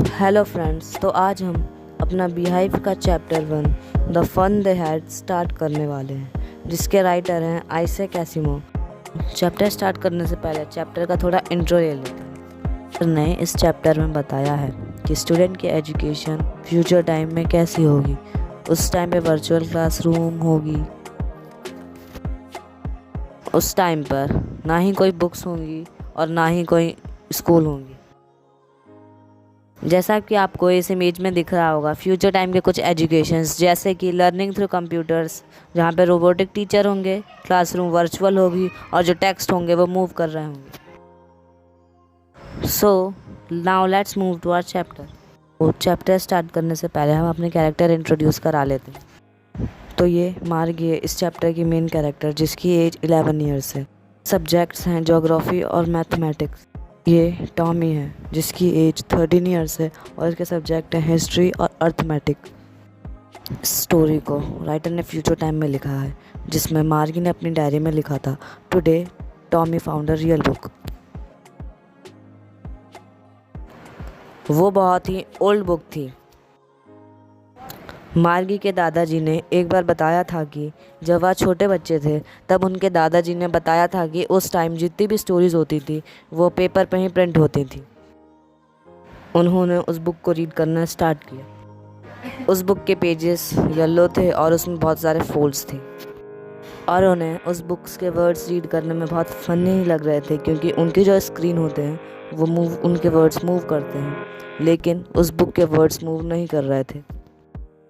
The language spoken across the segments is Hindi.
हेलो फ्रेंड्स, तो आज हम अपना बीहाइव का chapter 1 the fun they had start करने वाले हैं, जिसके राइटर हैं आइजैक एसिमोव। चैप्टर स्टार्ट करने से पहले चैप्टर का थोड़ा इंट्रो ले लेते हैं। ने इस चैप्टर में बताया है कि स्टूडेंट की एजुकेशन फ्यूचर टाइम में कैसी होगी। उस टाइम पे वर्चुअल क्लासरूम होगी, उस टाइम पर ना ही कोई बुक्स होंगी और ना ही कोई स्कूल होंगी। जैसा कि आपको इस इमेज में दिख रहा होगा, फ्यूचर टाइम के कुछ एजुकेशंस जैसे कि लर्निंग थ्रू कंप्यूटर्स, जहाँ पे रोबोटिक टीचर होंगे, क्लासरूम वर्चुअल होगी और जो टेक्स्ट होंगे वो मूव कर रहे होंगे। So now let's move to our chapter. तो चैप्टर स्टार्ट करने से पहले हम अपने कैरेक्टर इंट्रोड्यूस करा लेते हैं। तो ये मार्गी है, इस चैप्टर की मेन कैरेक्टर, जिसकी एज 11 ईयर्स है। सब्जेक्ट्स हैं ज्योग्राफी और मैथमेटिक्स। ये टॉमी है, जिसकी एज 13 ईयर्स है और इसके सब्जेक्ट हैं हिस्ट्री और अर्थमेटिक। स्टोरी को राइटर ने फ्यूचर टाइम में लिखा है, जिसमें मार्गी ने अपनी डायरी में लिखा था, today Tommy found a real book. वो बहुत ही ओल्ड बुक थी। मार्गी के दादाजी ने एक बार बताया था कि जब वह छोटे बच्चे थे तब उनके दादाजी ने बताया था कि उस टाइम जितनी भी स्टोरीज होती थी वो पेपर पे ही प्रिंट होती थी। उन्होंने उस बुक को रीड करना स्टार्ट किया। उस बुक के पेजेस येलो थे और उसमें बहुत सारे फोल्ड्स थे और उन्हें उस बुक्स के वर्ड्स रीड करने में बहुत फनी लग रहे थे, क्योंकि उनके जो स्क्रीन होते हैं वो उनके वर्ड्स मूव करते हैं, लेकिन उस बुक के वर्ड्स मूव नहीं कर रहे थे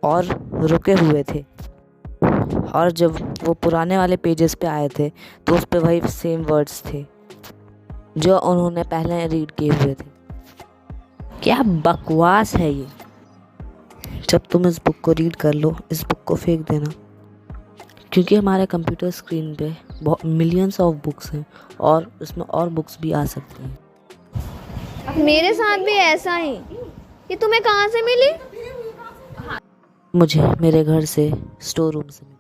और रुके हुए थे। और जब वो पुराने वाले पेजेस पे आए थे तो उस पे वही सेम वर्ड्स थे जो उन्होंने पहले रीड किए हुए थे। क्या बकवास है ये। जब तुम इस बुक को रीड कर लो, इस बुक को फेंक देना, क्योंकि हमारे कंप्यूटर स्क्रीन पे बहुत मिलियंस ऑफ बुक्स हैं और उसमें और बुक्स भी आ सकती हैं। मेरे साथ भी ऐसा ही। ये तुम्हें कहाँ से मिली? मुझे मेरे घर से स्टोर रूम से मिली।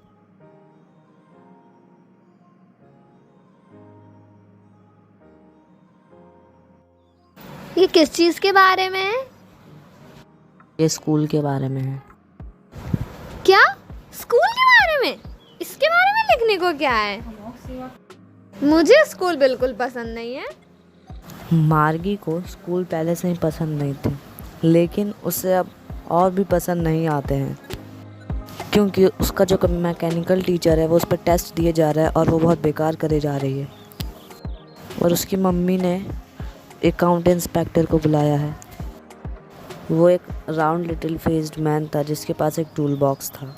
ये किस चीज़ के बारे में है? ये स्कूल के बारे में है। क्या? स्कूल के बारे में? इसके बारे में लिखने को क्या है? मुझे स्कूल बिल्कुल पसंद नहीं है। मार्गी को स्कूल पहले से ही पसंद नहीं थे, लेकिन उसे अब और भी पसंद नहीं आते हैं, क्योंकि उसका जो मैकेनिकल टीचर है वो उस पर टेस्ट दिए जा रहा है और वो बहुत बेकार करे जा रही है। और उसकी मम्मी ने अकाउंट इंस्पेक्टर को बुलाया है। वो एक राउंड लिटिल फेस्ड मैन था जिसके पास एक टूल बॉक्स था।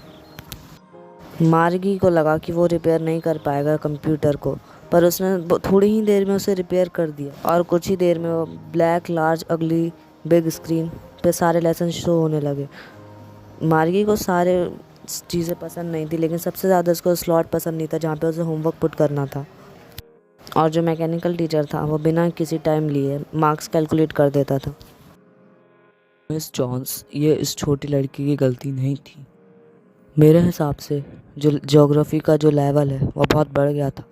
मार्गी को लगा कि वो रिपेयर नहीं कर पाएगा कंप्यूटर को, पर उसने थोड़ी ही देर में उसे रिपेयर कर दिया और कुछ ही देर में वो ब्लैक लार्ज अगली बिग स्क्रीन पे सारे लेसन शो होने लगे। मार्गी को सारे चीज़ें पसंद नहीं थी, लेकिन सबसे ज़्यादा उसको स्लॉट पसंद नहीं था जहाँ पे उसे होमवर्क पुट करना था। और जो मैकेनिकल टीचर था वो बिना किसी टाइम लिए मार्क्स कैलकुलेट कर देता था। मिस जॉन्स, ये इस छोटी लड़की की गलती नहीं थी। मेरे हिसाब से जो ज्योग्राफी का जो लेवल है वो बहुत बढ़ गया था,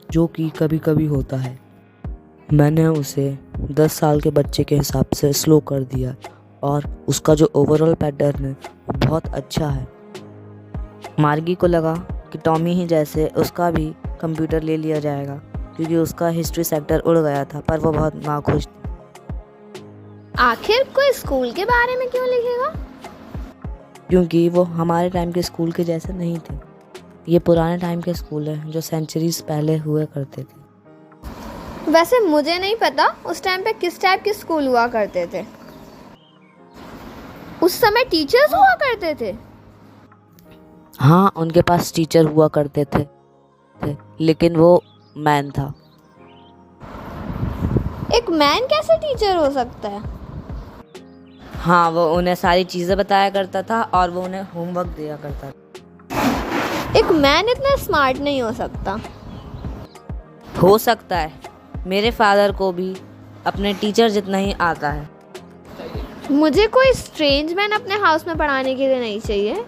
जो कि कभी कभी होता है। मैंने उसे 10 साल के बच्चे के हिसाब से स्लो कर दिया और उसका जो ओवरऑल पैटर्न है वो बहुत अच्छा है। मार्गी को लगा कि टॉमी ही जैसे उसका भी कंप्यूटर ले लिया जाएगा, क्योंकि उसका हिस्ट्री सेक्टर उड़ गया था, पर वो बहुत नाखुश थी। आखिर कोई स्कूल के बारे में क्यों लिखेगा? क्योंकि वो हमारे टाइम के स्कूल के जैसे नहीं थे। ये पुराने टाइम के स्कूल हैं जो सेंचुरीज पहले हुआ करते थे। वैसे मुझे नहीं पता उस टाइम पे किस टाइप के स्कूल हुआ करते थे। उस समय टीचर्स हुआ करते थे? हाँ, उनके पास टीचर हुआ करते थे, लेकिन वो मैन था। एक मैन कैसे टीचर हो सकता है? हाँ, वो उन्हें सारी चीज़ें बताया करता था और वो उन्हें होमवर्क दिया करता था। एक मैन इतना स्मार्ट नहीं हो सकता। हो सकता है। मेरे फादर को भी अपने टीचर जितना ही आता है। मुझे कोई स्ट्रेंज मैन अपने हाउस में पढ़ाने के लिए नहीं चाहिए।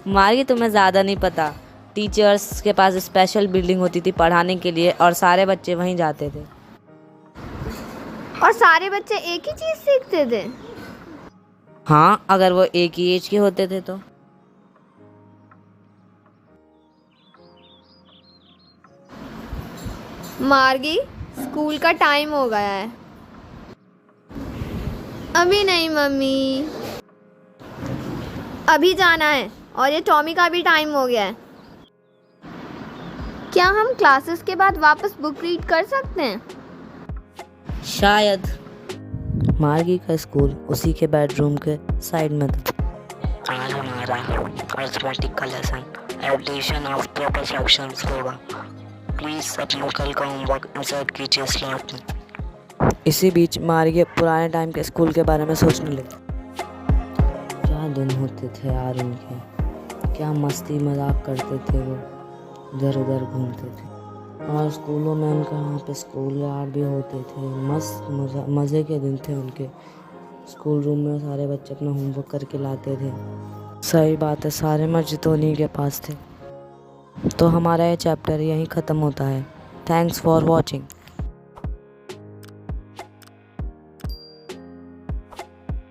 मार्गी, तुम्हें ज़्यादा नहीं पता। टीचर्स के पास स्पेशल बिल्डिंग होती थी पढ़ाने के लिए और सारे बच्चे वहीं जाते थे। और सारे बच्चे एक ही चीज़ सीखते थे? हाँ, अगर वो एक ही एज के होते थे तो। मार्गी, स्कूल का टाइम हो गया है। अभी नहीं मम्मी, अभी जाना है और ये टॉमी का भी टाइम हो गया है। क्या हम क्लासेस के बाद वापस बुक रीड कर सकते हैं? शायद। मार्गी का स्कूल उसी के बेडरूम के साइड में था। आज हमारा अरिथमेटिक का lesson addition of proper fractions होगा। प्लीज अपना कल का होमवर्क इंसर्ट कीजिए स्लॉट में। इसी बीच मार्गी पुराने टाइम के स्कूल के बारे में सोचने लगी। क्या दिन होते थे यार उनके, क्या मस्ती मजाक करते थे वो, इधर उधर घूमते थे। और स्कूलों में उनका यहाँ पे स्कूल यार्ड भी होते थे। मस्त मज़े के दिन थे उनके। स्कूल रूम में सारे बच्चे अपना होमवर्क करके लाते थे। सही बात है, सारे मर्ज तो उन्हीं के पास थे। तो हमारा ये चैप्टर यहीं ख़त्म होता है। Thanks for watching.